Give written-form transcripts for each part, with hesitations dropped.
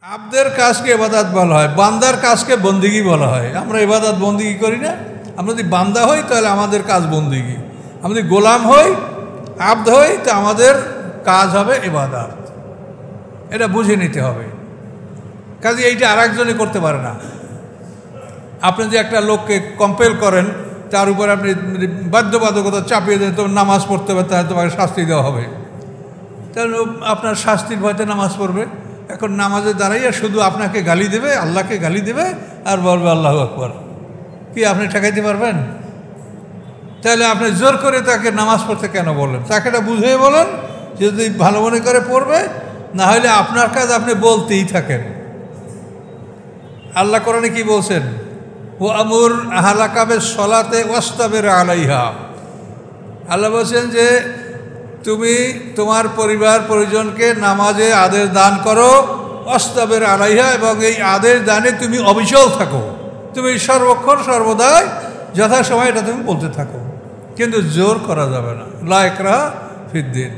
আবদের কাজকে ইবাদত বলা হয়, বান্দার কাজকে বন্দিগি বলা হয়। আমরা ইবাদত বন্দিগি করি না। আমরা যদি বান্দা হই তাহলে আমাদের কাজ বন্দিগি, আমরা যদি গোলাম হই, আবদ হই, তো আমাদের কাজ হবে ইবাদত। এটা বুঝে নিতে হবে। কাজে এইটা আর একজনে করতে পারে না। আপনি যে একটা লোককে কম্পেল করেন, তার উপরে আপনি বাধ্যবাধকতা চাপিয়ে দেন, তো নামাজ পড়তে হবে, তাহলে তোমাকে শাস্তি দেওয়া হবে। তাহলে আপনার শাস্তির ভয়তে নামাজ পড়বে। এখন নামাজে দাঁড়াইয়া শুধু আপনাকে গালি দেবে, আল্লাহকে গালি দেবে আর বলবে আল্লাহু আকবার। কি আপনি ঠেকাইতে পারবেন? তাহলে আপনি জোর করে তাকে নামাজ পড়তে কেন বলেন? তাকে এটা বুঝিয়ে বলেন, যদি ভালো মনে করে পড়বে, না হলে আপনার কাজ আপনি বলতেই থাকেন। আল্লাহ কোরআনে কি বলছেন? ও আমুর আহলাকা বিস-সলাতে ওয়াসতাবির আলাইহা। আল্লাহ বলছেন যে তুমি তোমার পরিবার পরিজনকে নামাজে আদেশ দান করো, ওয়াসতাবির আলাইহা, এবং এই আদেশ দানে তুমি অবিচল থাকো। তুমি সর্বক্ষণ সর্বদাই যথাসময় এটা তুমি বলতে থাকো, কিন্তু জোর করা যাবে না। লা ইকরাহা ফিদ্দিন,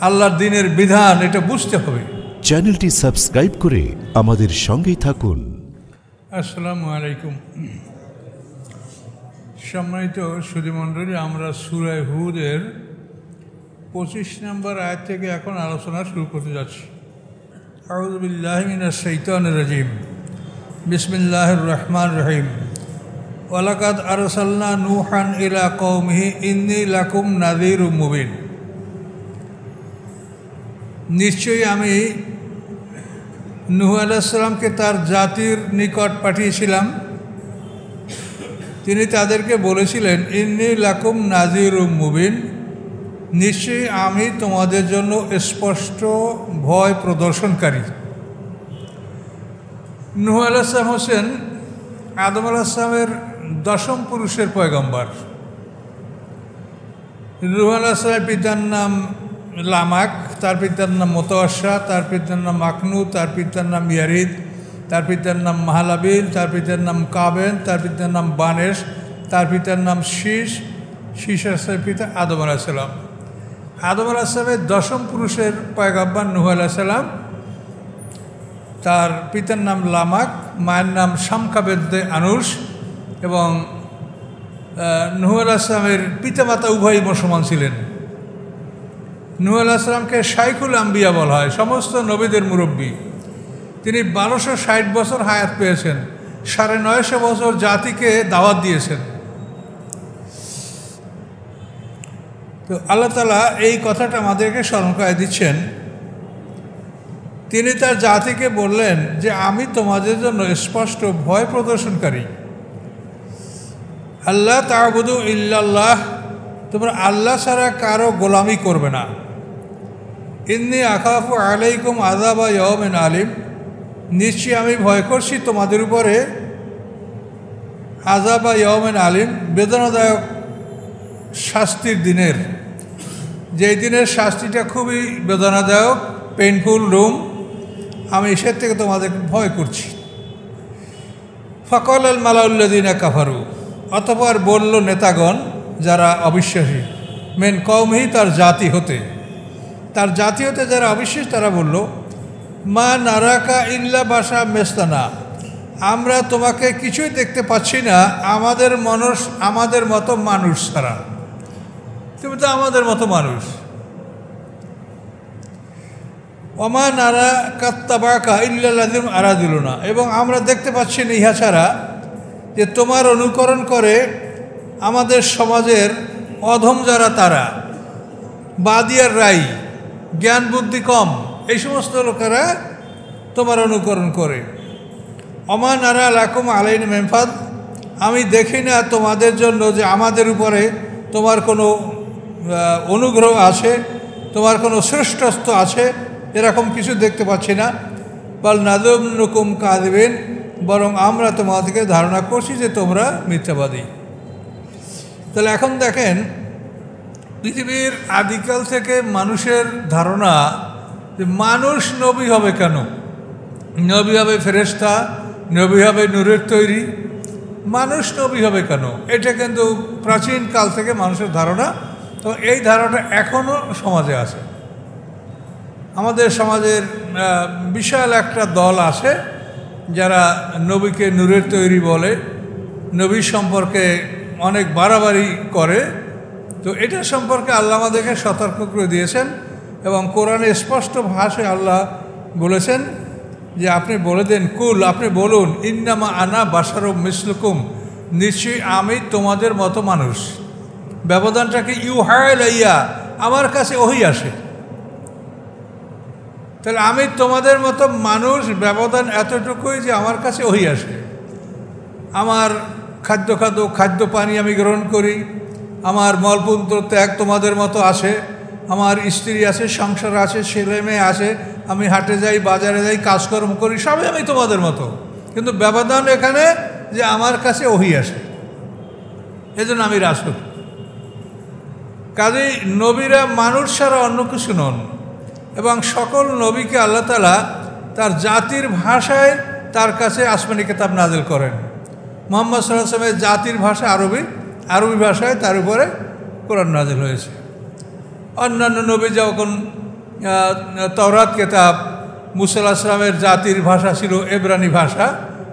আল্লাহর দ্বীনের বিধান, এটা বুঝতে হবে। চ্যানেলটি সাবস্ক্রাইব করে আমাদের সঙ্গেই থাকুন। আসসালামু আলাইকুম। সম্মানিত সুধীমণ্ডলী, আমরা সূরা হুদের 25 নম্বর আয়াত থেকে এখন আলোচনা শুরু করতে যাচ্ছি। আউযু বিল্লাহি মিনাশ শাইতানির রাজিম। বিসমিল্লাহির রহমানির রহিম। ওয়ালাকাদ আরসালনা নূহান ইলা কওমিহি ইন্নী লাকুম নাযীরুম মুবিন। নিশ্চয়ই আমি নূহ আলাইহিস সালামকে তার জাতির নিকট পাঠিয়েছিলাম। তিনি তাদেরকে বলেছিলেন, ইন্নী লাকুম নাযীরুম মুবিন, নিশ্চয়ই আমি তোমাদের জন্য স্পষ্ট ভয় প্রদর্শনকারী। নূহ আলাইহিস সালাম হোসেন আদম আলাইহিস সালামের দশম পুরুষের পয়গম্বর। নূহ আলাইহিস সালামের পিতার নাম লামাক, তার পিতার নাম মুতাওয়াশা, তার পিতার নাম মাকনু, তার পিতার নাম ইয়ারিদ, তার পিতার নাম মাহালাবিল, তার পিতার নাম কাবেন, তার পিতার নাম বানেশ, তার পিতার নাম শীষ, শীষের পিতা আদম আলাইহিস সালাম। আদম আলাইহিস সালামের দশম পুরুষের পয়গম্বর নূহ আলাইহিস সালাম। তার পিতার নাম লামাক, মায়ের নাম শামকা বিনতে আনুশ, এবং নূহ আলাইহিস সালামের পিতামাতা উভয়ই মুসলমান ছিলেন। নূহ আলাইহিস সালামকে শাইখুল আম্বিয়া বলা হয়, সমস্ত নবীদের মুরব্বী। তিনি 1260 বছর হায়াত পেয়েছেন, 950 বছর জাতিকে দাওয়াত দিয়েছেন। তো আল্লাহ তাআলা এই কথাটা আমাদেরকে স্মরণ করে দিচ্ছেন। তিনি তার জাতিকে বললেন যে আমি তোমাদের জন্য স্পষ্ট ভয় প্রদর্শনকারী। আল্লাহ তা'বুদু ইল্লাল্লাহ, তোমরা আল্লাহ ছাড়া কারো গোলামি করবে না। ইন্নী আখাফু আলাইকুম আযাবা ইয়াউমিন আলিম, নিশ্চয়ই আমি ভয় করছি তোমাদের উপরে আযাবা ইয়াউমিন আলিম, বেদনাদায়ক শাস্তির দিনের, যেই দিনের শাস্তিটা খুবই বেদনাদায়ক, পেইনফুল রুম, আমি সে থেকে তোমাদের ভয় করছি। ফাকাল আল মালাউল্লাযিনা কাফারু, অতঃপর বলল নেতাগণ যারা অবিশ্বাসী, মেন কওমিহি, তার জাতি হতে, তার জাতি হতে যারা অবিশ্বাস, তারা বলল, মা নারাকা ইল্লা বাশা মেসলানা, আমরা তোমাকে কিছুই দেখতে পাচ্ছি না আমাদের মতো মানুষ ছাড়া, তুমি তো আমাদের মতো মানুষ। ওমা নারা কাত্তাবাকা ইল্লাল্লাযিনা আরাদুলুনা, এবং আমরা দেখতে পাচ্ছি না ইহা ছাড়া যে তোমার অনুকরণ করে আমাদের সমাজের অধম যারা, তারা বাদিয়ার রাই, জ্ঞান বুদ্ধি কম, এই সমস্ত লোকেরা তোমার অনুকরণ করে। ওমা নারা লাকুম আলাইনা মিন ফাদ, আমি দেখি না তোমাদের জন্য যে আমাদের উপরে তোমার কোনো অনুগ্রহ আছে, তোমার কোনো শ্রেষ্ঠত্ব আছে, এরকম কিছু দেখতে পাচ্ছি না। বাল নাযুন্নুকুম কাযিবিন, বরং আমরা তোমাদেরকে ধারণা করছি যে তোমরা মিথ্যাবাদী। তাহলে এখন দেখেন, পৃথিবীর আদিকাল থেকে মানুষের ধারণা যে মানুষ নবী হবে কেন, নবী হবে ফেরেশতা, নবী হবে নূরের তৈরি, মানুষ নবী হবে কেন, এটা কিন্তু প্রাচীন কাল থেকে মানুষের ধারণা। তো এই ধারণা এখনও সমাজে আছে। আমাদের সমাজের বিশাল একটা দল আছে যারা নবীকে নূরের তৈরি বলে, নবী সম্পর্কে অনেক বাড়াবাড়ি করে। তো এটা সম্পর্কে আল্লাহ আমাদেরকে সতর্ক করে দিয়েছেন এবং কোরআনে স্পষ্ট ভাষায় আল্লাহ বলেছেন যে আপনি বলে দেন, কুল, আপনি বলুন, ইন্নামা আনা বাশারুম মিসলুকুম, নিশ্চয়ই আমি তোমাদের মতো মানুষ। ব্যবধানটাকে ইউহা ইলাইয়া, আমার কাছে ওহী আসে। তাহলে আমি তোমাদের মতো মানুষ, ব্যবধান এতটুকুই যে আমার কাছে ওহী আসে। আমার খাদ্য পানি আমি গ্রহণ করি, আমার মলমূত্র ত্যাগ তোমাদের মতো আসে, আমার স্ত্রী আছে, সংসার আছে, ছেলে মেয়ে আছে, আমি হাটে যাই, বাজারে যাই, কাজকর্ম করি, সবই আমি তোমাদের মতো। কিন্তু ব্যবধান এখানে যে আমার কাছে ওহী আসে, এজন্য আমি রাসূল। কাজেই নবীরা মানুষ ছাড়া অন্য কিছু নন এবং সকল নবীকে আল্লাহ তাআলা তার জাতির ভাষায় তার কাছে আসমানি কিতাব নাযিল করেন। মুহাম্মদ সাল্লাল্লাহু আলাইহি ওয়াসাল্লামের জাতির ভাষা আরবি ভাষায় তার উপরে কোরআন নাযিল হয়েছে। অন্যান্য নবী যখন তাওরাত কিতাব, মুসা আলাইহিস সালামের জাতির ভাষা ছিল এব্রানি ভাষা,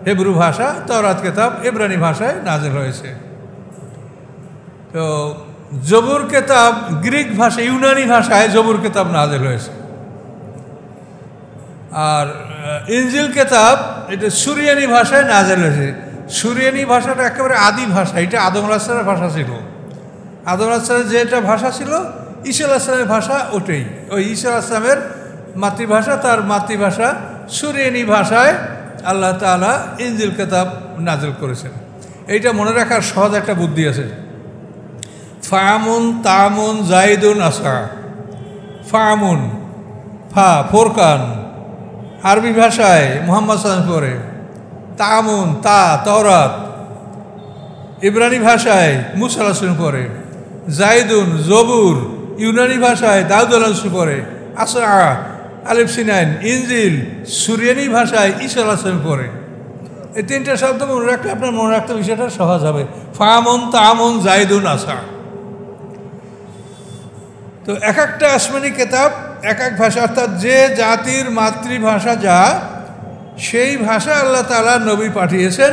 হেব্রু ভাষা, তাওরাত কিতাব এব্রানি ভাষায় নাযিল হয়েছে। তো জবুর কিতাব গ্রিক ভাষা, ইউনানি ভাষায় জবুর কিতাব নাযিল হয়েছে। আর ইনজিল কিতাব এটা সুরিয়ানি ভাষায় নাযিল হয়েছে। সুরিয়ানি ভাষাটা একেবারে আদি ভাষা, এটা আদম আলাইহিস সালামের ভাষা ছিল। আদম আলাইহিস সালামের যেটা ভাষা ছিল, ঈসা আলাইহিস সালামের ভাষা ওটাই। ওই ঈসা আলাইহিস সালামের মাতৃভাষা, তার মাতৃভাষা সুরিয়ানি ভাষায় আল্লাহ তাআলা ইনজিল কিতাব নাযিল করেছেন। এইটা মনে রাখার সহজ একটা বুদ্ধি আছে। ফামুন, তামুন, জাইদুন, আসা। ফামুন, ফোরকান আরবি ভাষায় মুহাম্মদ সাল্লাল্লাহু আলাইহি ওয়াসাল্লাম পড়ে। তামুন, তাওরাত ইব্রানি ভাষায় মুসা আলাইহিস সালাম পড়ে। জাইদুন, জবুর ইউনানি ভাষায় দাউদ আলাইহিস সালাম পড়ে। আসা, আলিফ সিনাইন, ইনজিল সুরিয়ানি ভাষায় ঈসা আলাইহিস সালাম পড়ে। এই তিনটা শব্দ মনে রাখলে আপনার মনে রাখতে বিষয়টা সহজ হবে। ফামুন, তামুন, জাইদুন, আসা। তো এক একটা আসমানি কিতাব এক এক ভাষা, অর্থাৎ যে জাতির মাতৃভাষা যা, সেই ভাষা আল্লাহ তাআলা নবী পাঠিয়েছেন,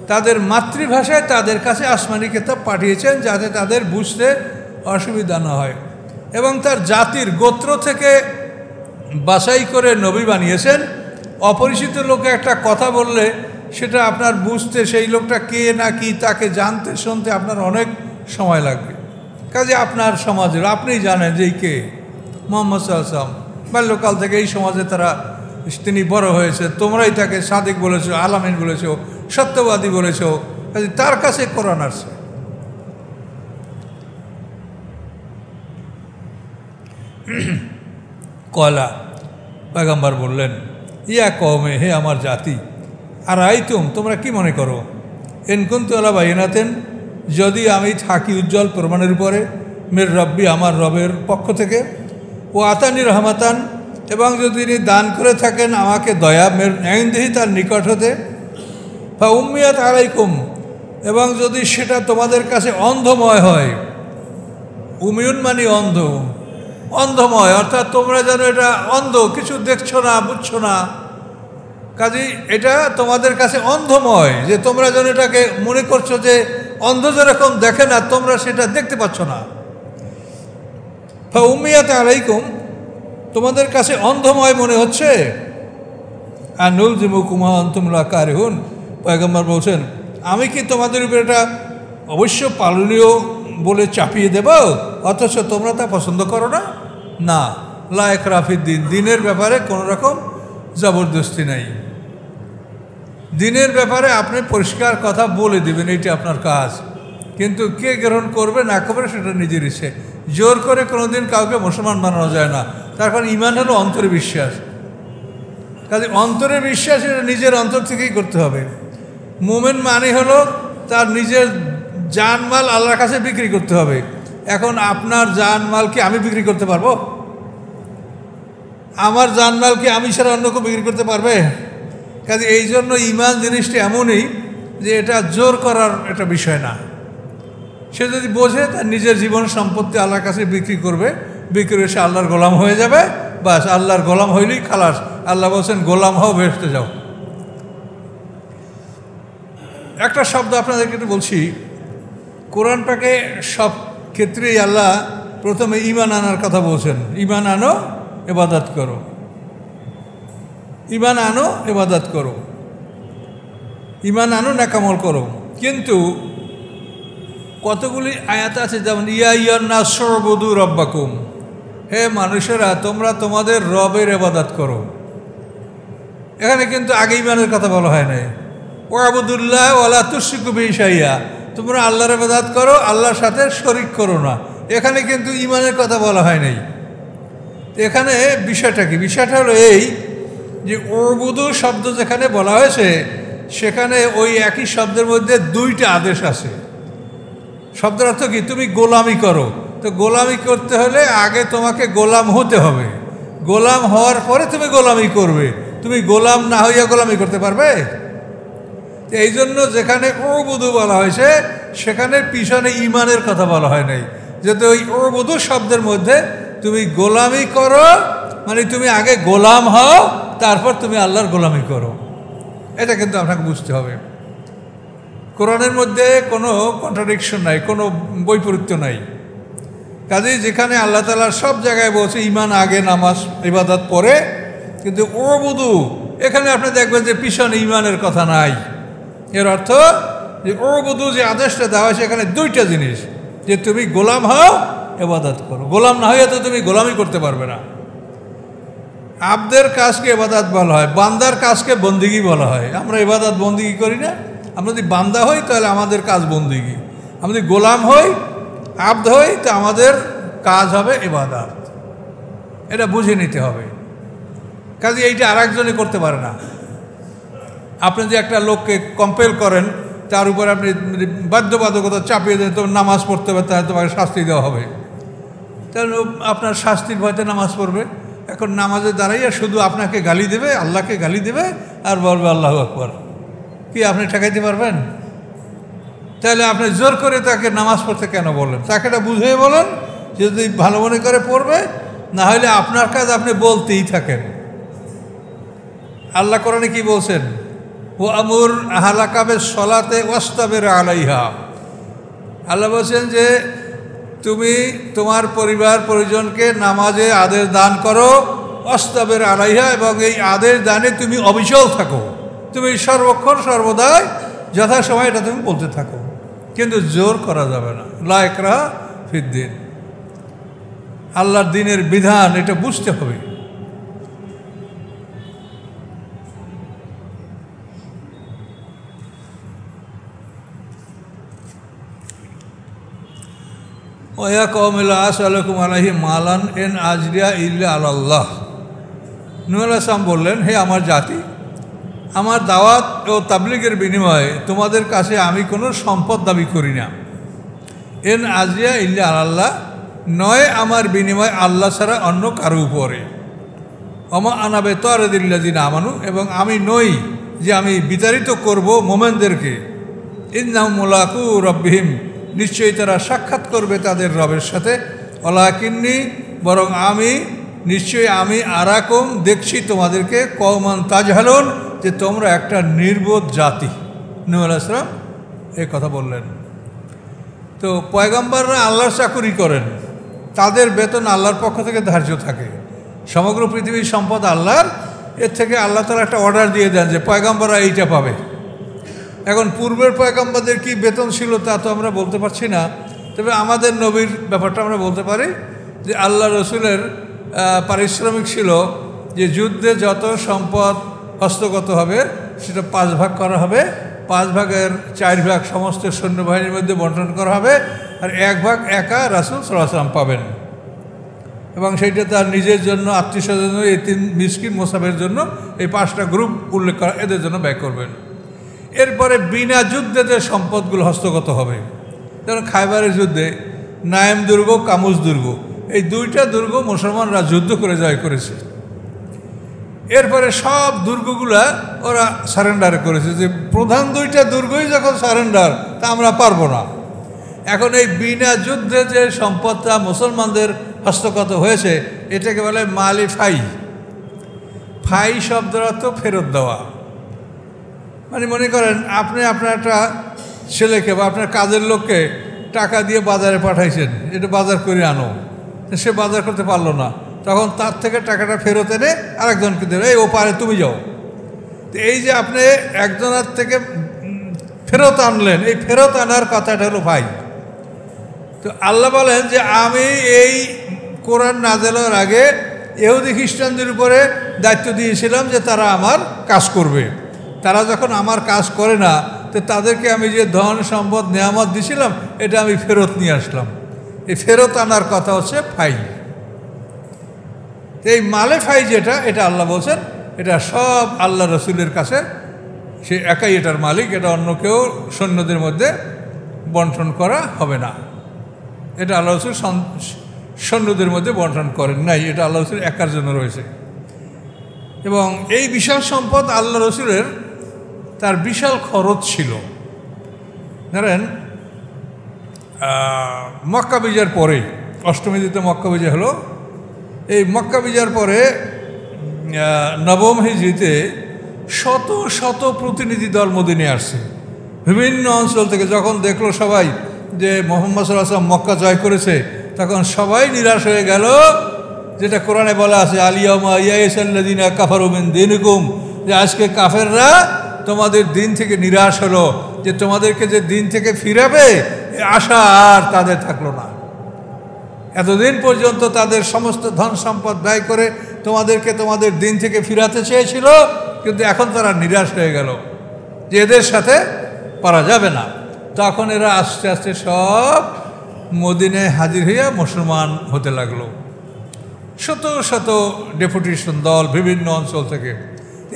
তাদের মাতৃভাষায় তাদের কাছে আসমানি কিতাব পাঠিয়েছেন যাতে তাদের বুঝতে অসুবিধা না হয়। এবং তার জাতির গোত্র থেকে বাছাই করে নবী বানিয়েছেন। অপরিচিত লোকে একটা কথা বললে সেটা আপনার বুঝতে, সেই লোকটা কে না কি, তাকে জানতে শুনতে আপনার অনেক সময় লাগবে। কাজে আপনার সমাজের আপনিই জানেন যে কে মুহাম্মদ সাল্লাল্লাহু আলাইহি ওয়াসাল্লাম। বাল্যকাল থেকে এই সমাজে তিনি বড় হয়েছে, তোমরাই তাকে সাদিক বলেছো, আলামিন বলেছো, সত্যবাদী বলেছো। কাজে তার কাছে কোরআন আসছে। কয়লা পয়গম্বর বললেন, ইয়া কওমে, হে আমার জাতি, আর আইতুম, তোমরা কি মনে করো, ইন কুনতু আলা বাইনাতিন, যদি আমি থাকি উজ্জ্বল প্রমাণের উপরে, মির রব্বি, আমার রবের পক্ষ থেকে, ও আতানি রহমাতান, এবং যদি তিনি দান করে থাকেন আমাকে দয়া, মের ইনদিহি, তার নিকট হতে, ফা উম্মিয়াত আলাইকুম, এবং যদি সেটা তোমাদের কাছে অন্ধময় হয়। উমিউন মানে অন্ধময়, অর্থাৎ তোমরা যেন এটা অন্ধ, কিছু দেখছো না, বুঝছো না। কাজেই এটা তোমাদের কাছে অন্ধময়, যে তোমরা যেন এটাকে মনে করছো যে অন্ধ যেরকম দেখে না, তোমরা সেটা দেখতে পাচ্ছ না। ফা উম্মিয়াত আলাইকুম, তোমাদের কাছে অন্ধময় মনে হচ্ছে। আর নুলজিমুকুমা আনতুম লা কারিহুন, পয়গম্বর বলছেন, আমি কি তোমাদের উপর এটা অবশ্য পালনীয় বলে চাপিয়ে দেব, অথচ তোমরা তা পছন্দ করো না? না, লা ইকরাহা ফিদ্দিন, দিনের ব্যাপারে কোনো রকম জবরদস্তি নাই। দিনের ব্যাপারে আপনি পরিষ্কার কথা বলে দেবেন, এইটা আপনার কাজ। কিন্তু কে গ্রহণ করবে না করবে সেটা নিজের ইচ্ছে। জোর করে কোনোদিন কাউকে মুসলমান বানানো যায় না। তার কারণ ইমান হলো অন্তরে বিশ্বাস। কাজে অন্তরে বিশ্বাস এটা নিজের অন্তর থেকেই করতে হবে। মুমিন মানে হলো তার নিজের জানমাল আল্লাহর কাছে বিক্রি করতে হবে। এখন আপনার জানমাল কি আমি বিক্রি করতে পারবো? আমার জানমাল কি আমি ছাড়া অন্য কেউ বিক্রি করতে পারবে? কাজে এই জন্য ইমান জিনিসটা এমনই যে এটা জোর করার একটা বিষয় না। সে যদি বোঝে তার নিজের জীবন সম্পত্তি আল্লাহর কাছে বিক্রি করবে, বিক্রি সে আল্লাহর গোলাম হয়ে যাবে, বাস আল্লাহর গোলাম হইলেই খালাস। আল্লাহ বলছেন গোলাম হও, বেহেশতে যাও। একটা শব্দ আপনাদেরকে একটু বলছি, কোরআন পাকে সব ক্ষেত্রেই আল্লাহ প্রথমে ঈমান আনার কথা বলছেন। ঈমান আনো, ইবাদত করো। ঈমান আনো, ইবাদত করো। ঈমান আনো, নেকামল করো। কিন্তু কতগুলি আয়াত আছে, যেমন ইয়া ইয়ুন্নাস উবুদু রাব্বাকুম, হে মানুষেরা তোমরা তোমাদের রবের ইবাদত করো। এখানে কিন্তু আগে ঈমানের কথা বলা হয় নাই। ওয়াবুদুল্লাহ ওয়ালা তুশরিকু বিহি শাইআ, তোমরা আল্লাহর ইবাদত করো, আল্লাহর সাথে শরিক করো না। এখানে কিন্তু ঈমানের কথা বলা হয় নাই। এখানে বিষয়টা কি? বিষয়টা হলো এই যে উবুদু শব্দ যেখানে বলা হয়েছে, সেখানে ওই একই শব্দের মধ্যে দুইটা আদেশ আছে। শব্দের অর্থ কি? তুমি গোলামি করো। তো গোলামি করতে হলে আগে তোমাকে গোলাম হতে হবে, গোলাম হওয়ার পরে তুমি গোলামি করবে। তুমি গোলাম না হইয়া গোলামি করতে পারবে? এই জন্য যেখানে উবুদু বলা হয়েছে সেখানে পিছনে ঈমানের কথা বলা হয় নাই, যাতে ওই উবুদু শব্দের মধ্যে তুমি গোলামি করো, মানে তুমি আগে গোলাম হও, তারপর তুমি আল্লাহর গোলামি করো। এটা কিন্তু আপনাকে বুঝতে হবে। কোরআনের মধ্যে কোনো কন্ট্রাডিকশন নাই, কোনো বৈপরীত্য নাই। কাজেই যেখানে আল্লাহ তাআলা সব জায়গায় বলছে ঈমান আগে, নামাজ ইবাদত পরে, কিন্তু উবুদু এখানে আপনি দেখবেন যে পিছনে ঈমানের কথা নাই। এর অর্থ যে উবুদু যে আদেশটা দেওয়া হয়েছে এখানে দুইটা জিনিস, যে তুমি গোলাম হও, ইবাদত করো। গোলাম না হইয়া তো তুমি গোলামি করতে পারবে না। আবদের কাজকে ইবাদত বলা হয়, বান্দার কাজকে বন্দিগি বলা হয়। আমরা ইবাদত বন্দিগি করি না। আমরা যদি বান্দা হই তাহলে আমাদের কাজ বন্দিগি, আমরা যদি গোলাম হই, আবদ হই, তো আমাদের কাজ হবে ইবাদত। এটা বুঝে নিতে হবে। কাজে এইটা আর একজনে করতে পারে না। আপনি যে একটা লোককে কম্পেল করেন, তার উপরে আপনি বাধ্যবাধকতা চাপিয়ে দেন, তোমার নামাজ পড়তে হবে, তাহলে তোমাকে শাস্তি দেওয়া হবে। তাহলে আপনার শাস্তির ভয়তে নামাজ পড়বে। এখন নামাজে দাঁড়াইয়া শুধু আপনাকে গালি দেবে, আল্লাহকে গালি দেবে, আর বলবে আল্লাহু আকবার। কি আপনি ঠেকাইতে পারবেন? তাহলে আপনি জোর করে তাকে নামাজ পড়তে কেন বলেন? তাকে এটা বুঝিয়ে বলেন, যদি ভালো মনে করে পড়বে, না হলে আপনার কাজ আপনি বলতেই থাকেন। আল্লাহ কোরআনে কি বলছেন? ও আমুর আহলাকা বিস-সলাতে ওয়াসতাবির আলাইহা। আল্লাহ বলছেন যে তুমি তোমার পরিবার পরিজনকে নামাজে আদেশ দান করো, ওয়াসতাবির আলাইহা, এবং এই আদেশ দানে তুমি অবিচল থাকো। তুমি সর্বক্ষণ সর্বদাই যথাসময় এটা তুমি বলতে থাকো, কিন্তু জোর করা যাবে না। লা ইকরাহা ফিদ্দিন, আল্লাহর দ্বীনের বিধান, এটা বুঝতে হবে। ওয়া কওমি লা আসআলুকুম আলাইহি মালান ইন আজরিয়া ইল্লা আলাল্লাহ। নূহ আলাইহিস সালাম বললেন, হে আমার জাতি, আমার দাওয়াত ও তাবলীগের বিনিময়ে তোমাদের কাছে আমি কোনো সম্পদ দাবি করি না। ইন আজরিয়া ইল্লা আলাল্লাহ, নয় আমার বিনিময় আল্লাহ ছাড়া অন্য কারো উপরে। ওমা আনা বিতারিদিল্লাযিনা আমানু, এবং আমি নই যে আমি বিতাড়িত করব মোমেনদেরকে। ইন্নাহুম মুলাকু রাব্বিহিম, নিশ্চয়ই তারা সাক্ষাৎ করবে তাদের রবের সাথে। ওয়ালাকিন্নী, বরং আমি, নিশ্চয়ই আমি আরাকুম, দেখছি তোমাদেরকে, কওমান তাজহালুন, যে তোমরা একটা নির্বোধ জাতি। নূহ আলাইহিস সালাম এই কথা বললেন। তো পয়গম্বররা আল্লাহর চাকুরি করেন, তাদের বেতন আল্লাহর পক্ষ থেকে ধার্য থাকে। সমগ্র পৃথিবীর সম্পদ আল্লাহর। এর থেকে আল্লাহ তাআলা একটা অর্ডার দিয়ে দেন যে পয়গম্বররা এইটা পাবে। এখন পূর্বের পয়গম্বরদের কি বেতন ছিল তা তো আমরা বলতে পারছি না, তবে আমাদের নবীর ব্যাপারটা আমরা বলতে পারি যে আল্লাহ রসুলের পারিশ্রমিক ছিল যে যুদ্ধে যত সম্পদ হস্তগত হবে সেটা 5 ভাগ করা হবে, 5 ভাগের 4 ভাগ সমস্ত সৈন্যবাহিনীর মধ্যে বন্টন করা হবে, আর 1 ভাগ একা রাসূল সাল্লাল্লাহু আলাইহি ওয়াসাল্লাম পাবেন। এবং সেইটা তার নিজের জন্য, আত্মীয়স্বজনের জন্য, এতিম মিসকিন মোসাফের জন্য এই 5টা গ্রুপ উল্লেখ করা, এদের জন্য ব্যয় করবেন। এরপরে বিনা যুদ্ধে যে সম্পদগুলো হস্তগত হবে, যেমন খাইবারের যুদ্ধে নায়েম দুর্গ, কামুজ দুর্গ, এই 2টা দুর্গ মুসলমানরা যুদ্ধ করে জয় করেছে। এরপরে সব দুর্গগুলা ওরা সারেন্ডার করেছে, যে প্রধান 2টা দুর্গই যখন সারেন্ডার, তা আমরা পারবো না। এখন এই বিনা যুদ্ধে যে সম্পদটা মুসলমানদের হস্তগত হয়েছে, এটাকে বলে মালি ফাই। ফাই শব্দের অর্থ ফেরত দেওয়া। মানে মনে করেন আপনি আপনার একটা ছেলেকে বা আপনার কাজের লোককে টাকা দিয়ে বাজারে পাঠাইছেন, এটা বাজার করে আনো, সে বাজার করতে পারলো না, তখন তার থেকে টাকাটা ফেরত এনে আরেকজনকে দেবে, এই ও পারে তুমি যাও। তো এই যে আপনি একজনের থেকে ফেরত আনলেন, এই ফেরত আনার কথাটা হলো ভাই। তো আল্লাহ বলেন যে আমি এই কোরআন নাযিল হওয়ার আগে ইহুদি খ্রিস্টানদের উপরে দায়িত্ব দিয়েছিলাম যে তারা আমার কাজ করবে। তারা যখন আমার কাজ করে না, তো তাদেরকে আমি যে ধন সম্পদ নেয়ামত দিয়েছিলাম এটা আমি ফেরত নিয়ে আসলাম। এই ফেরত আনার কথা হচ্ছে ফাই। এই মালে ফাই যেটা, এটা আল্লাহ বলছেন এটা সব আল্লাহ রসুলের কাছে, সে একাই এটার মালিক, এটা অন্য কেউ সৈন্যদের মধ্যে বন্টন করা হবে না। এটা আল্লাহ রসুল সৈন্যদের মধ্যে বন্টন করেন নাই, এটা আল্লাহ রসুল একার জন্য রয়েছে। এবং এই বিশাল সম্পদ আল্লাহ রসুলের তার বিশাল খরচ ছিল। ধরেন মক্কা বিজয়ের পরে, অষ্টমী দিতে মক্কা বিজয় হলো, এই মক্কা বিজয়ের পরে নবম হিজরিতে শত শত প্রতিনিধি দল মদিনায় আসছে বিভিন্ন অঞ্চল থেকে। যখন দেখলো সবাই যে মুহাম্মদ সাল্লাল্লাহু আলাইহি ওয়াসাল্লাম মক্কা জয় করেছে, তখন সবাই নিরাশ হয়ে গেল। যেটা কোরআনে বলা আছে, আলিয়াউমা ইয়াইসাল্লাযিনা কাফারু মিন দীনিকুম, যে আজকে কাফেররা তোমাদের দিন থেকে নিরাশ হলো, যে তোমাদেরকে যে দিন থেকে ফিরাবে আশা আর তাদের থাকলো না। এতদিন পর্যন্ত তাদের সমস্ত ধন সম্পদ ব্যয় করে তোমাদেরকে তোমাদের দিন থেকে ফিরাতে চেয়েছিল, কিন্তু এখন তারা নিরাশ হয়ে গেল যে এদের সাথে পারা যাবে না। তখন এরা আস্তে আস্তে সব মদিনায় হাজির হইয়া মুসলমান হতে লাগলো। শত শত ডেপুটেশন দল বিভিন্ন অঞ্চল থেকে।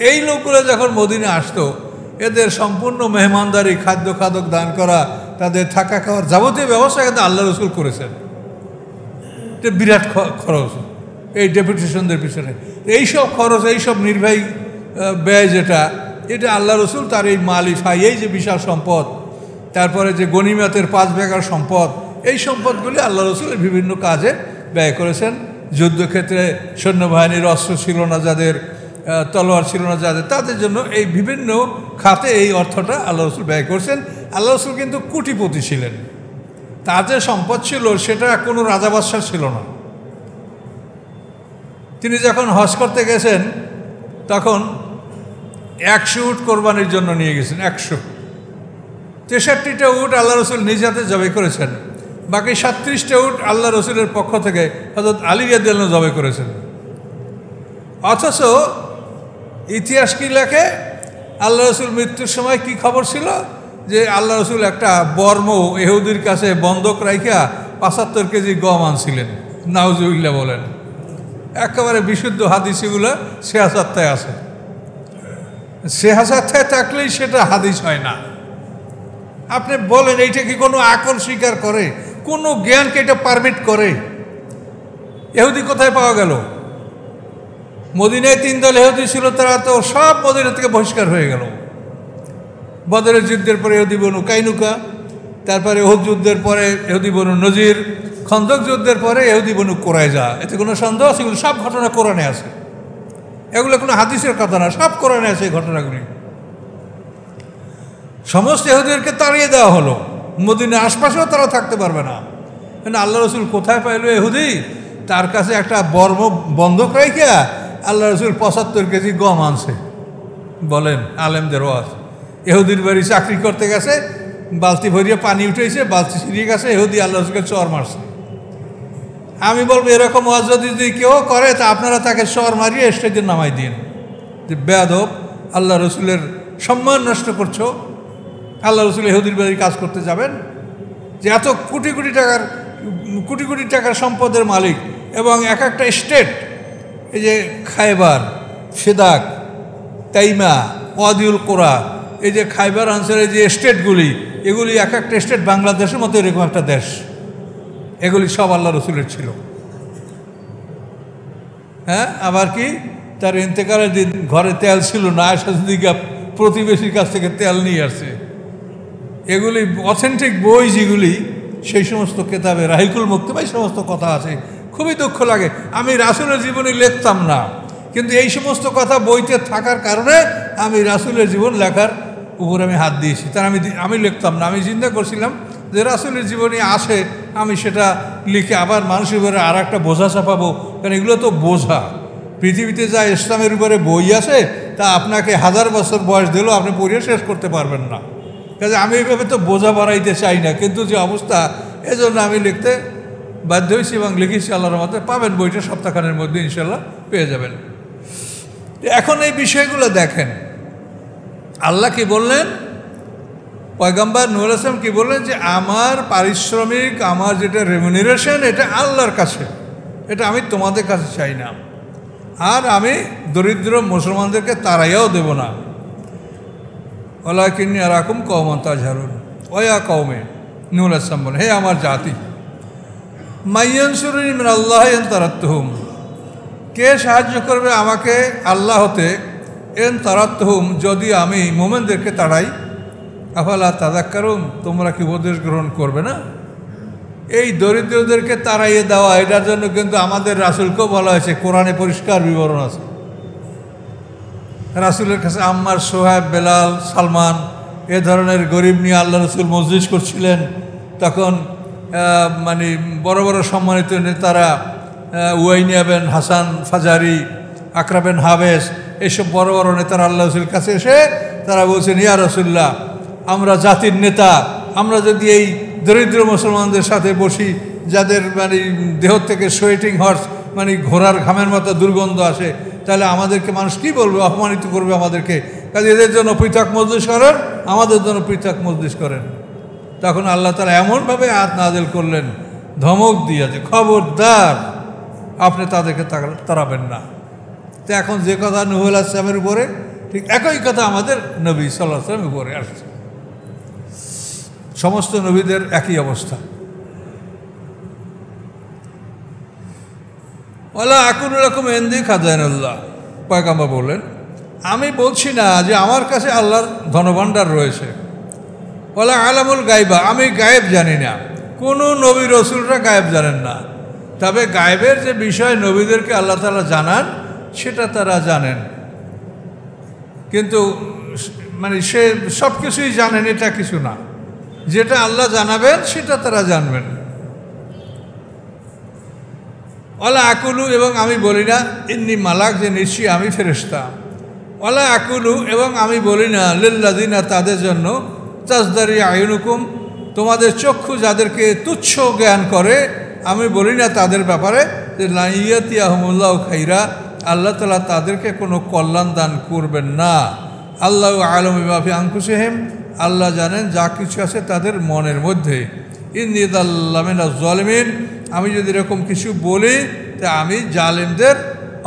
এই লোকগুলো যখন মদিনায় আসতো, এদের সম্পূর্ণ মেহমানদারি, খাদ্য খাদক দান করা, তাদের থাকা খাওয়ার যাবতীয় ব্যবস্থা কিন্তু আল্লাহ রসুল করেছেন। এটা বিরাট খরচ এই ডেপুটেশনদের পিছনে। এইসব খরচ, এইসব নির্বাহী ব্যয় যেটা, এটা আল্লাহ রসুল তার এই মালি ফাই, এই যে বিশাল সম্পদ, তারপরে যে গনিমতের 5 ভাগের সম্পদ, এই সম্পদগুলি আল্লাহ রসুলের বিভিন্ন কাজে ব্যয় করেছেন। যুদ্ধক্ষেত্রে সৈন্যবাহিনীর অস্ত্র ছিল না যাদের, তলোয়ার ছিল না যাদের, তাদের জন্য এই বিভিন্ন খাতে এই অর্থটা আল্লাহ রসুল ব্যয় করছেন। আল্লাহ রসুল কিন্তু কোটিপতি ছিলেন। তার যে সম্পদ ছিল সেটা কোনো রাজা বাদশাহ ছিল না। তিনি যখন হজ করতে গেছেন তখন 100 উট কোরবানির জন্য নিয়ে গেছেন। 163টা উট আল্লাহ রসুল নিজ হাতে জবাই করেছেন। বাকি 37টা উট আল্লাহ রসুলের পক্ষ থেকে হযরত আলী রাদিয়াল্লাহু আনহু জবাই করেছেন। অথচ ইতিহাস কি লেখে, আল্লাহ রসুল মৃত্যুর সময় কি খবর ছিল, যে আল্লাহ রসুল একটা বর্ম ইহুদির কাছে বন্ধক রাখিয়া 75 কেজি গম আনছিলেন। নাউজুবিল্লাহ বলেন। একেবারে বিশুদ্ধ হাদিসগুলো সেহাসাত্তায় আছে। সেহাসাত্তায় থাকলেই সেটা হাদিস হয় না। আপনি বলেন এইটা কি কোনো আকল স্বীকার করে, কোনো জ্ঞানকে এটা পারমিট করে? ইহুদি কোথায় পাওয়া গেল? মদিনায় 3 দল ইহুদি ছিল, তারা তো সব মদিনা থেকে বহিষ্কার হয়ে গেল। বদরের যুদ্ধের পরে ইহুদি বনু কাইনুকা, তারপরে উহুদ যুদ্ধের পরে ইহুদি বনু নজির, খন্দক যুদ্ধের পরে ইহুদি বনু কুরাইজা। এতে কোনো সন্দেহ আছে? এগুলো সব ঘটনা কোরআনে আছে। এগুলো কোনো হাদিসের কথা না, সব কোরআনে আছে এই ঘটনাগুলি। সমস্ত ইহুদিদেরকে তাড়িয়ে দেওয়া হলো, মদিনার আশপাশেও তারা থাকতে পারবে না। মানে আল্লাহ রসুল কোথায় পাইল ইহুদি? তার কাছে একটা বর্ম বন্ধক রাখিয়া আল্লাহ রসুল 75 কেজি গম আনছে। বলেন আলেমদের ওয়াজ। ইহুদির বাড়ি চাকরি করতে গেছে, বালতি ভরিয়ে পানি উঠেছে, বালতি ছিঁড়িয়ে গেছে, ইহুদি আল্লাহ রসুলকে চর মারছে। আমি বলবো এরকম ওয়াজ যদি কেউ করে, তা আপনারা তাকে চর মারিয়ে স্টেজে নামাই দিন, যে বেয়াদব, আল্লাহ রসুলের সম্মান নষ্ট করছো। আল্লাহ রসুল ইহুদির বাড়ি কাজ করতে যাবেন? যে এত কোটি কোটি টাকার সম্পদের মালিক, এবং এক একটা স্টেট, এই যে খাইবার, ফেদাক, তাইমা, ওয়াদিউল কোরা, এই যে খাইবার অঞ্চলের যে স্টেটগুলি, এগুলি এক একটা স্টেট বাংলাদেশের মতো এরকম একটা দেশ। এগুলি সব আল্লাহ রসুলের ছিল। হ্যাঁ, আবার কি তার ইন্তেকালের দিন ঘরে তেল ছিল না, আয়েশা সিদ্দিকা প্রতিবেশীর কাছ থেকে তেল নিয়ে আসছে। এগুলি অথেন্টিক বই যেগুলি, সেই সমস্ত কেতাবে রাহিকুল মুক্তবাই সমস্ত কথা আছে। খুবই দুঃখ লাগে। আমি রাসূলের জীবনী লিখতাম না, কিন্তু এই সমস্ত কথা বইতে থাকার কারণে আমি রাসূলের জীবন লেখার উপরে আমি হাত দিয়েছি। তার আমি লিখতাম না। আমি চিন্তা করছিলাম যে রাসূলের জীবনী আসে, আমি সেটা লিখে আবার মানুষের উপরে আর একটা বোঝা চাপাবো, কারণ এগুলো তো বোঝা। পৃথিবীতে যা ইসলামের উপরে বই আছে তা আপনাকে 1000 বছর বয়স দিলেও আপনি পড়িয়ে শেষ করতে পারবেন না। কাজে আমি এইভাবে তো বোঝা বাড়াইতে চাই না, কিন্তু যে অবস্থা, এজন্য আমি লিখতে বাধ্য হয়েছি এবং লিখেছি। আল্লাহর রহমতে পাবেন বইটা, সপ্তাহখানের মধ্যে ইনশাল্লাহ পেয়ে যাবেন। এখন এই বিষয়গুলো দেখেন, আল্লাহ কি বললেন, পয়গম্বর নূহ আলাইহিস সালাম কি বললেন, যে আমার পারিশ্রমিক, আমার যেটা রেমুনারেশন, এটা আল্লাহর কাছে, এটা আমি তোমাদের কাছে চাই না, আর আমি দরিদ্র মুসলমানদেরকে তাড়াইয়াও দেব না। ওয়ালাকিন্নী আরাকুম কওমান তাজহারুন। ওয়া কওমে, নূহ আলাইহিস সালাম বলেন, হে আমার জাতি, মাইয়ানসুরুনি মিনাল্লাহি ইন তারাকতুহুম, কে সাহায্য করবে আমাকে আল্লাহ হতে, ইন তারাকতুহুম, যদি আমি মুমিনদেরকে তাড়াই। আফালা তাযাক্কারুন, তোমরা কি উপদেশ গ্রহণ করবে না? এই দরিদ্রদেরকে তাড়াইয়ে দেওয়া, এটার জন্য কিন্তু আমাদের রাসূলকেও বলা হয়েছে, কোরআনে পরিষ্কার বিবরণ আছে। রাসূলের কাছে আম্মার, সোহাব, বেলাল, সালমান এ ধরনের গরিব নিয়ে আল্লাহ রাসূল মজলিস করছিলেন। তখন মানে বড় বড় সম্মানিত নেতারা, উয়াইনিয়া বিন হাসান ফাজারি, আকরা বিন হাবেস, এইসব বড় বড় নেতারা আল্লাহ রাসূলের কাছে এসে তারা বলছেন, ইয়া রাসূলুল্লাহ, আমরা জাতির নেতা, আমরা যদি এই দরিদ্র মুসলমানদের সাথে বসি, যাদের মানে দেহ থেকে সোয়েটিং হর্স, মানে ঘোড়ার ঘামের মতো দুর্গন্ধ আসে, তাহলে আমাদেরকে মানুষ কী বলবে, অপমানিত করবে আমাদেরকে। কাজে এদের জন্য পৃথক মজলিস করেন, আমাদের জন্য পৃথক মজলিস করেন। তখন আল্লাহ তাআলা এমনভাবে আয়াত নাযিল করলেন, ধমক দিয়ে, যে খবরদার আপনি তাদেরকে তাড়াবেন না। তো এখন যে কথা নূহ আলাইহিস সালামের উপরে, ঠিক একই কথা আমাদের নবী সাল্লাল্লাহু আলাইহি ওয়াসাল্লামের উপরে আসছে। সমস্ত নবীদের একই অবস্থা। ওয়ালা আকুলু লাকুম ইনদি খাজাইনুল্লাহ, পয়গম্বর বললেন, আমি বলছি না যে আমার কাছে আল্লাহর ধনভাণ্ডার রয়েছে। ওয়ালা আলামুল গায়বা, আমি গায়েব জানি না। কোনো নবী রসুলরা গায়েব জানেন না, তবে গায়েবের যে বিষয় নবীদেরকে আল্লাহ তাআলা জানান, সেটা তারা জানেন। কিন্তু মানে সে সব কিছুই জানেন এটা কিছু না, যেটা আল্লাহ জানাবেন সেটা তারা জানবেন। ওয়ালা আকুলু, এবং আমি বলি না, ইন্নী মালাক, যে নিশ্চয়ই আমি ফেরেশতা। ওয়ালা আকুলু, এবং আমি বলি না, লিল্লাযিনা, তাদের জন্য, তাজদারি আয়ুনুকুম, তোমাদের চক্ষু যাদেরকে তুচ্ছ জ্ঞান করে, আমি বলি না তাদের ব্যাপারে যে লা ইয়াতিয়াহুমুল্লাহু খাইরা, আল্লাহ তাআলা তাদেরকে কোনো কল্যাণ দান করবেন না। আল্লাহু আ'লামু বিমা ফি আনফুসিহিম, আল্লাহ জানেন যা কিছু আছে তাদের মনের মধ্যে। ইন্নী ইযাল্লা মিনাজ জালিমিন, আমি যদি এরকম কিছু বলি তা আমি জালেমদের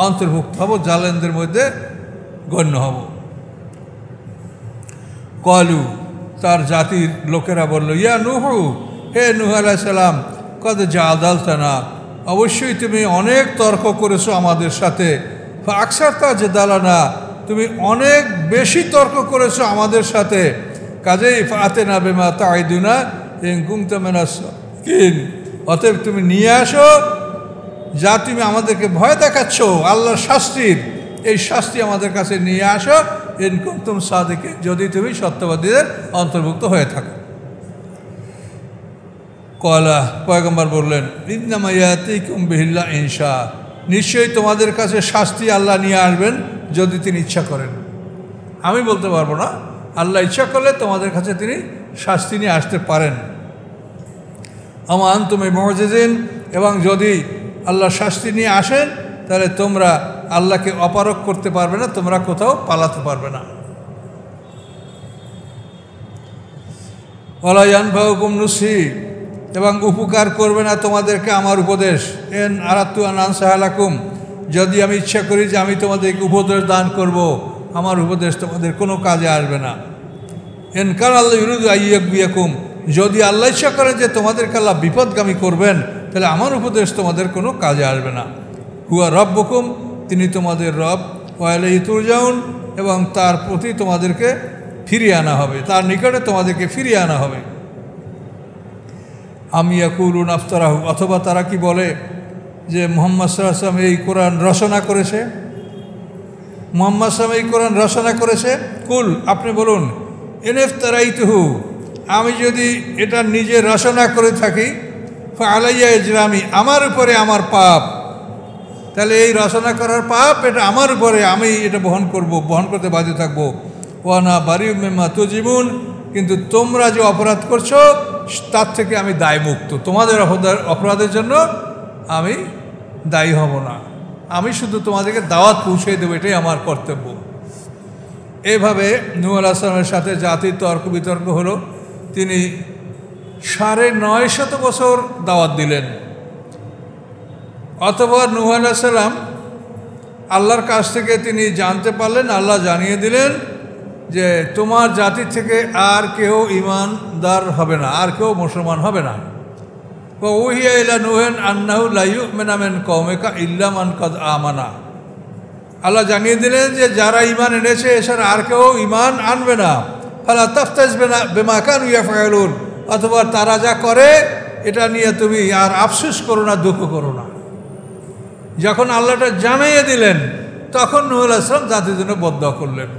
অন্তর্ভুক্ত হব, জালেমদের মধ্যে গণ্য হব। কলু, তার জাতির লোকেরা বলল, ইয়া নূহু, হে নূহ আলাইহিস সালাম, কদ জাদালতানা, অবশ্যই তুমি অনেক তর্ক করেছো আমাদের সাথে। ফাকসারতা জিদালানা, তুমি অনেক বেশি তর্ক করেছো আমাদের সাথে। কাজেই ফাতিনা বিমা তাইদুনা ইন কুনতা মিনাস সাদিকিন, অতএব তুমি নিয়ে আসো যা তুমি আমাদেরকে ভয় দেখাচ্ছ আল্লাহর শাস্তির, এই শাস্তি আমাদের কাছে নিয়ে আসো, ইন কুনতুম সাদিকিন, যদি তুমি সত্যবাদীদের অন্তর্ভুক্ত হয়ে থাকো। কলা, পয়গম্বর বললেন, ইন্নামা ইয়াতিকুম বিহিল্লাহ ইনশা, নিশ্চয়ই তোমাদের কাছে শাস্তি আল্লাহ নিয়ে আসবেন যদি তিনি ইচ্ছা করেন। আমি বলতে পারবো না, আল্লাহ ইচ্ছা করলে তোমাদের কাছে তিনি শাস্তি নিয়ে আসতে পারেন। আমা আনতুম বিমুজিজিন, এবং যদি আল্লাহ শাস্তি নিয়ে আসেন তাহলে তোমরা আল্লাহকে অপারগ করতে পারবে না, তোমরা কোথাও পালাতে পারবে না। ওয়ালা ইয়ানফাউকুম নুসহি, এবং উপকার করবে না তোমাদেরকে আমার উপদেশ। এন আরাতু আন আনসাহা লাকুম, যদি আমি ইচ্ছা করি যে আমি তোমাদেরকে উপদেশ দান করব, আমার উপদেশ তোমাদের কোনো কাজে আসবে না। এন কান আল্লাহ ইউরিদু আইয়াকুম, যদি আল্লাহ ইচ্ছা করেন যে তোমাদেরকে আল্লাহ বিপদগামী করবেন, তাহলে আমার উপদেশ তোমাদের কোনো কাজে আসবে না। হুয়া রব্বুকুম, তিনি তোমাদের রব, ওয়া ইলাইহি তুরজাউন, এবং তার প্রতি তোমাদেরকে ফিরিয়ে আনা হবে, তার নিকটে তোমাদেরকে ফিরিয়ে আনা হবে। আম ইয়াকুলুন আফতারাহু, অথবা তারা কি বলে যে মুহাম্মদ সাল্লাল্লাহু আলাইহি ওয়াসাল্লাম এই কোরআন রচনা করেছে? মুহাম্মদ সাল্লাল্লাহু আলাইহি ওয়াসাল্লাম এই কোরআন রচনা করেছে? কুল, আপনি বলুন, ইনফতারাইতুহু, আমি যদি এটা নিজে রচনা করে থাকি, ফালাইয়া ইজরামি, আমার উপরে আমার পাপ। তাহলে এই রচনা করার পাপ এটা আমার উপরে, আমি এটা বহন করতে বাধ্য থাকবো। ওয়ানা বারিউ মিম্মা তুজিবুন, কিন্তু তোমরা যে অপরাধ করছো তার থেকে আমি দায়মুক্ত। তোমাদের অপরাধের জন্য আমি দায়ী হব না, আমি শুধু তোমাদেরকে দাওয়াত পৌঁছে দেবো, এটাই আমার কর্তব্য। এইভাবে নূহ আলাইহিস সালামের সাথে জাতির তর্ক বিতর্ক হলো। তিনি 950 বছর দাওয়াত দিলেন। অতঃপর নূহ আলাইহিস সালাম আল্লাহর কাছ থেকে তিনি জানতে পারলেন, আল্লাহ জানিয়ে দিলেন যে তোমার জাতি থেকে আর কেউ ঈমানদার হবে না, আর কেউ মুসলমান হবে না। ওহিয়া ইলা নূহিন আন্নাহু লা ইউমিনু মিন কওমিকা ইল্লা মান কাদ আমানা, আল্লাহ জানিয়ে দিলেন যে যারা ঈমান এনেছে এছাড়া আর কেউ ঈমান আনবে না। ফালা তাফতাজ বিমা কানু ইয়াফআলুন, অথবা তারা যা করে এটা নিয়ে তুমি আর আফসোস করো না, দুঃখ করো না। যখন আল্লাহটা জানিয়ে দিলেন তখন নূহ আলাইহিস সালাম জাতির জন্য বদদোয়া করলেন।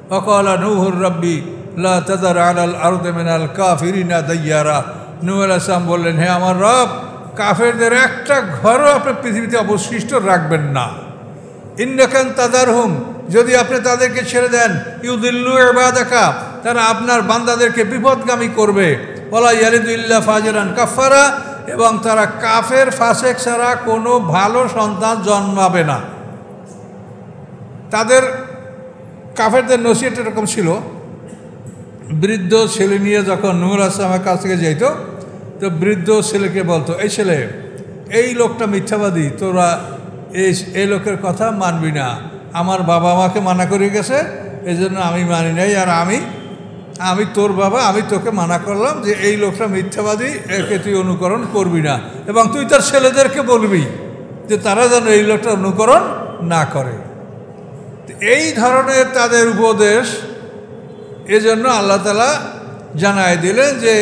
ওয়াকালা নূহুর রাব্বি লা তাযার আলাল আরদি মিনাল কাফিরিনা দাইয়ারা, নূহ আলাইহিস সালাম বললেন, হে আমার রব, কাফেরদের একটা ঘরও আপনি পৃথিবীতে অবশিষ্ট রাখবেন না। ইন্নাকা তাযারহুম, যদি আপনি তাদেরকে ছেড়ে দেন, ইউদিল্লু ইবাদাকা, তারা আপনার বান্দাদেরকে বিপদগামী করবে। ওয়ালা ইয়ালিদু ইল্লা ফাজিরান কাফারা, এবং তারা কাফের ফাসেক ছাড়া কোনো ভালো সন্তান জন্মাবে না। তাদের কাফেরদের নসিহত এরকম ছিল, বৃদ্ধ ছেলে নিয়ে যখন নূহ আলাইহিস সালামের কাছ থেকে যাইত, তো বৃদ্ধ ছেলেকে বলতো, এই ছেলে, এই লোকটা মিথ্যাবাদী, তোরা এই লোকের কথা মানবি না। আমার বাবা আমাকে মানা করে গেছে, এই জন্য আমি মানি নাই। আর আমি তোর বাবা, আমি তোকে মানা করলাম যে এই লোকটা মিথ্যাবাদী, একে তুই অনুকরণ করবি না, এবং তুই তার ছেলেদেরকে বলবি যে তারা যেন এই লোকটা অনুকরণ না করে। এই ধরনের তাদের উপদেশ, এজন্য আল্লাহ তাআলা জানায় দিলেন যে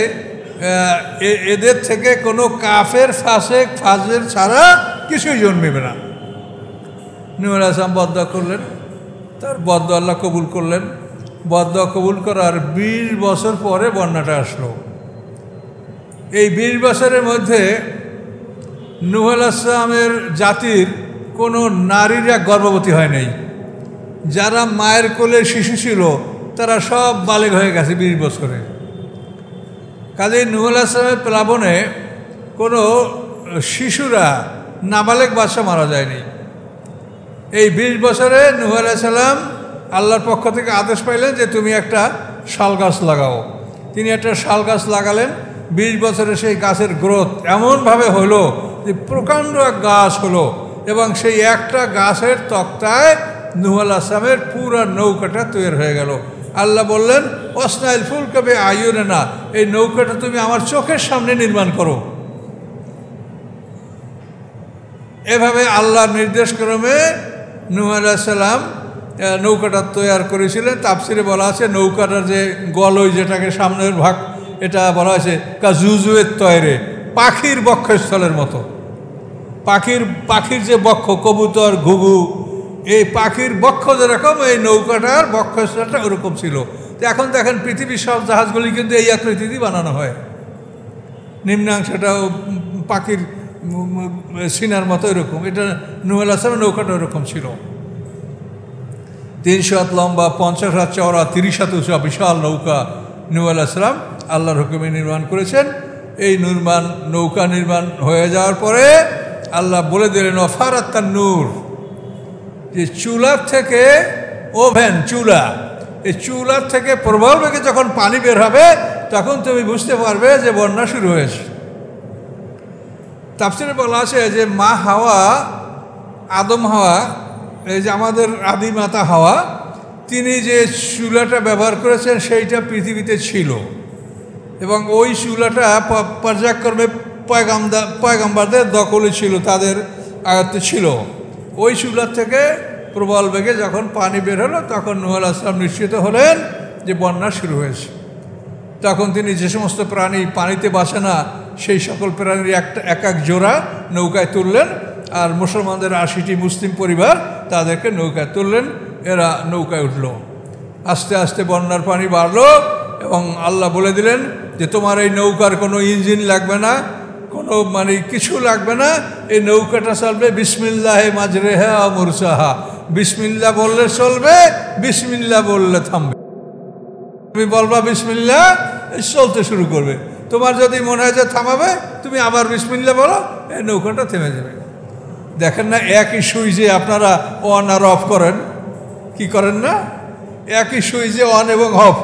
এদের থেকে কোনো কাফের ফাসেক ফাজের ছাড়া কিছুই জন্মিবে না। নূহ আলাইহিস সালাম বদদোয়া করলেন, তার বদদোয়া আল্লাহ কবুল করলেন। বদদোয়া কবুল করার 20 বছর পরে বন্যাটা আসলো। এই 20 বছরের মধ্যে নূহ আলাইহিস সালামের জাতির কোনো নারীরা গর্ভবতী হয় নাই। যারা মায়ের কোলে শিশু ছিল তারা সব বালেগ হয়ে গেছে 20 বছরে। কাজেই নূহ আলাইহিস সালামের প্লাবনে কোনো শিশুরা, নাবালেগ বাচ্চা মারা যায়নি। এই 20 বছরে নূহ আলাইহিস সালাম আল্লাহর পক্ষ থেকে আদেশ পাইলেন যে তুমি একটা শাল গাছ লাগাও। তিনি একটা শাল গাছ লাগালেন। 20 বছরে সেই গাছের গ্রোথ এমনভাবে হলো যে প্রকাণ্ড এক গাছ হলো, এবং সেই একটা গাছের তক্তায় নূহ আলাইহিস সালামের পুরা নৌকাটা তৈরি হয়ে গেল। আল্লাহ বললেন, ওয়াসনাইল ফুলকা বিআয়ুনিনা, এই নৌকাটা তুমি আমার চোখের সামনে নির্মাণ করো। এভাবে আল্লাহর নির্দেশক্রমে নূহ আলাইহিস সালাম নৌকাটা তৈরি করেছিলেন। তাফসিরে বলা আছে নৌকাটার যে গলই, যেটাকে সামনের ভাগ, এটা বলা হয়েছে কাজুজুয়ের তয়রে, পাখির বক্ষস্থলের মতো। পাখির যে বক্ষ, কবুতর, ঘুঘু, এই পাখির বক্ষ যেরকম, এই নৌকাটার বক্ষস্থলটা ওরকম ছিল। তো এখন দেখেন পৃথিবীর সব জাহাজগুলি কিন্তু এই আকৃতিতে বানানো হয়, নিম্নাংশটাও পাখির সিনার মতো এরকম। এটা নূহ আলাইহিস সালামের নৌকাটা ওরকম ছিল। 300 হাত লম্বা, 50 হাত চওড়া, 30 হাত উঁচা বিশাল নৌকা নূহ আলাইহিস সালাম আল্লাহর হুকুমে নির্মাণ করেছেন। এই নৌকা নির্মাণ হয়ে যাওয়ার পরে আল্লাহ বলে দিলেন, ওয়াফারাত তান্নুর, যে চুলার থেকে ওভেন, চুলা, এই চুলার থেকে প্রবল বেগে যখন পানি বের হবে তখন তুমি বুঝতে পারবে যে বন্যা শুরু হয়েছে। তাফসিরে বলা আছে যে মা হাওয়া, আদম হাওয়া, এই যে আমাদের আদিমাতা হাওয়া, তিনি যে চুলাটা ব্যবহার করেছেন সেইটা পৃথিবীতে ছিল, এবং ওই চুলাটা পর্যায়ক্রমে পয়গম্বরদের দখলে ছিল, তাদের আয়ত্তে ছিল। ওই চুলার থেকে প্রবল বেগে যখন পানি বের হলো তখন নূহ আলাইহিস সালাম নিশ্চিত হলেন যে বন্যা শুরু হয়েছে। তখন তিনি যে সমস্ত প্রাণী পানিতে বাসে না সেই সকল প্রাণীর এক এক জোড়া নৌকায় তুললেন, আর মুসলমানদের 80টি মুসলিম পরিবার তাদেরকে নৌকায় তুললেন। এরা নৌকায় উঠল। আস্তে আস্তে বন্যার পানি বাড়লো এবং আল্লাহ বলে দিলেন যে তোমার এই নৌকার কোনো ইঞ্জিন লাগবে না, কোনো কিছু লাগবে না, এই নৌকাটা চলবে বিসমিল্লাহে মাজরেহা মুরসাহা। বিসমিল্লাহ বললে চলবে, বিসমিল্লাহ বললে থামবে। তুমি বলবা বিসমিল্লাহ, চলতে শুরু করবে। তোমার যদি মনে হয় যে থামাবে, তুমি আবার বিসমিল্লাহ বলো, এই নৌকাটা থেমে যাবে। দেখেন না, একই সুইচে আপনারা অন আর অফ করেন, কি করেন না? একই সুইচে অন এবং অফ।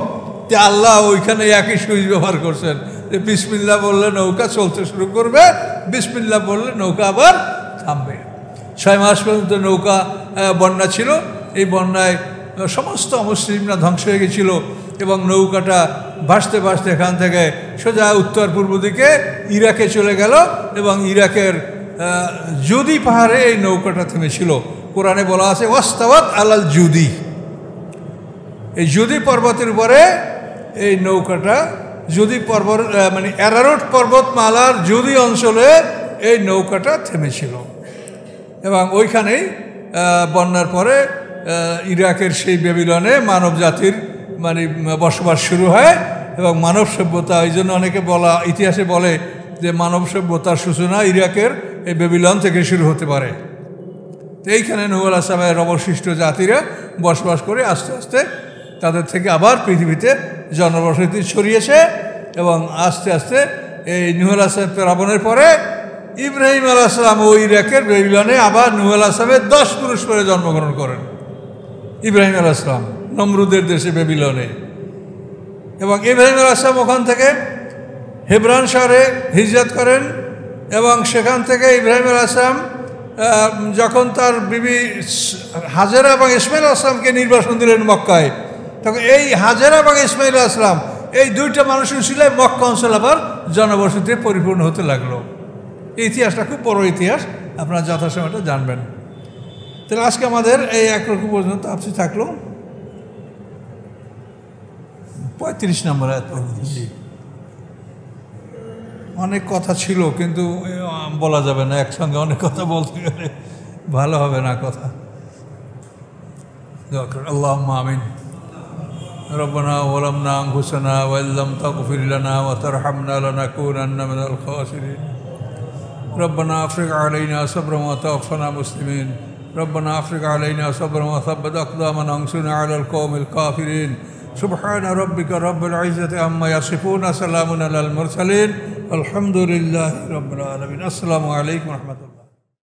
যে আল্লাহ ওইখানে একই সুইচ ব্যবহার করছেন যে বিসমিল্লাহ বললে নৌকা চলতে শুরু করবে, বিসমিল্লাহ বললে নৌকা আবার থামবে। 6 মাস পর্যন্ত নৌকা বন্যা ছিল। এই বন্যায় সমস্ত মুসলিমরা ধ্বংস হয়ে গেছিল এবং নৌকাটা ভাসতে ভাসতে এখান থেকে সোজা উত্তর পূর্ব দিকে ইরাকে চলে গেল এবং ইরাকের জুদি পাহাড়ে এই নৌকাটা থেমেছিল। কোরআনে বলা আছে ওয়াস্তাওয়াত আলাল জুদি। এই জুদি পর্বতের উপরে এই নৌকাটা, জুদি পর্বত অ্যারারুট পর্বতমালার জুদি অঞ্চলে এই নৌকাটা থেমেছিল এবং ওইখানেই বন্যার পরে ইরাকের সেই বেবিলনে মানব জাতির বসবাস শুরু হয় এবং মানব সভ্যতা, এই জন্য অনেকে ইতিহাসে বলে যে মানব সভ্যতার সূচনা ইরাকের এই বেবিলন থেকে শুরু হতে পারে। তো এইখানে নূহ আলাইহিস সালামের অবশিষ্ট জাতিরা বসবাস করে আস্তে আস্তে তাদের থেকে আবার পৃথিবীতে জনবসতি ছড়িয়েছে এবং আস্তে আস্তে এই নূহ আলাইহিস সালাম প্লাবনের পরে ইব্রাহিম আলাইহিস সালাম ওই ইরাকের বেবিলনে আবার নূহ আলাইহিস সালামের 10 পুরুষ পরে জন্মগ্রহণ করেন। ইব্রাহিম আলাইহিস সালাম নমরুদের দেশে বেবিলনে, এবং ইব্রাহিম আলাইহিস সালাম ওখান থেকে হেবরন শহরে হিজরত করেন এবং সেখান থেকে ইব্রাহিম আলাইহিস সালাম যখন তার বিবি হাজেরা এবং ইসমাইল আলাইহিস সালামকে নির্বাসন দিলেন মক্কায়, তখন এই হাজেরা এবং ইসমাইল আলাইহিস সালাম এই দুইটা মানুষের ছিল মক্কা অঞ্চল আবার জনবসতিতে পরিপূর্ণ হতে লাগলো। এই ইতিহাসটা খুব বড় ইতিহাস, আপনারা যথাসময়টা জানবেন। তাহলে আজকে আমাদের এই একরকম পর্যন্ত আপসি থাকলো 35 নম্বর আয়াত। অনেক কথা ছিল কিন্তু বলা যাবে না, একসঙ্গে অনেক কথা বলতে গেলে ভালো হবে না কথা। আল্লাহুম্মা আমিন। রব্বানা যালামনা আনফুসানা ওয়া ইল্লাম তাগফির লানা ওয়া তারহামনা লানাকুনান্না মিনাল খাসিরিন। রব্বানা আফরিগ আলাইনা সাবরান ওয়া তাওফানা মুসলিমিন। রব্বানা আফরিগ আলাইনা সাবরান ওয়া সাব্বিত আকদামানা ওয়ানসুরনা আলাল কওমিল কাফিরিন। সুবহানা রাব্বিকা রাব্বিল ইজ্জাতি আম্মা ইয়াসিফুন, সালামুন আলাল মুরসালিন, আলহামদুলিল্লাহি রাব্বিল আলামিন। আসসালামু আলাইকুম ওয়া রাহমাতুল্লাহ।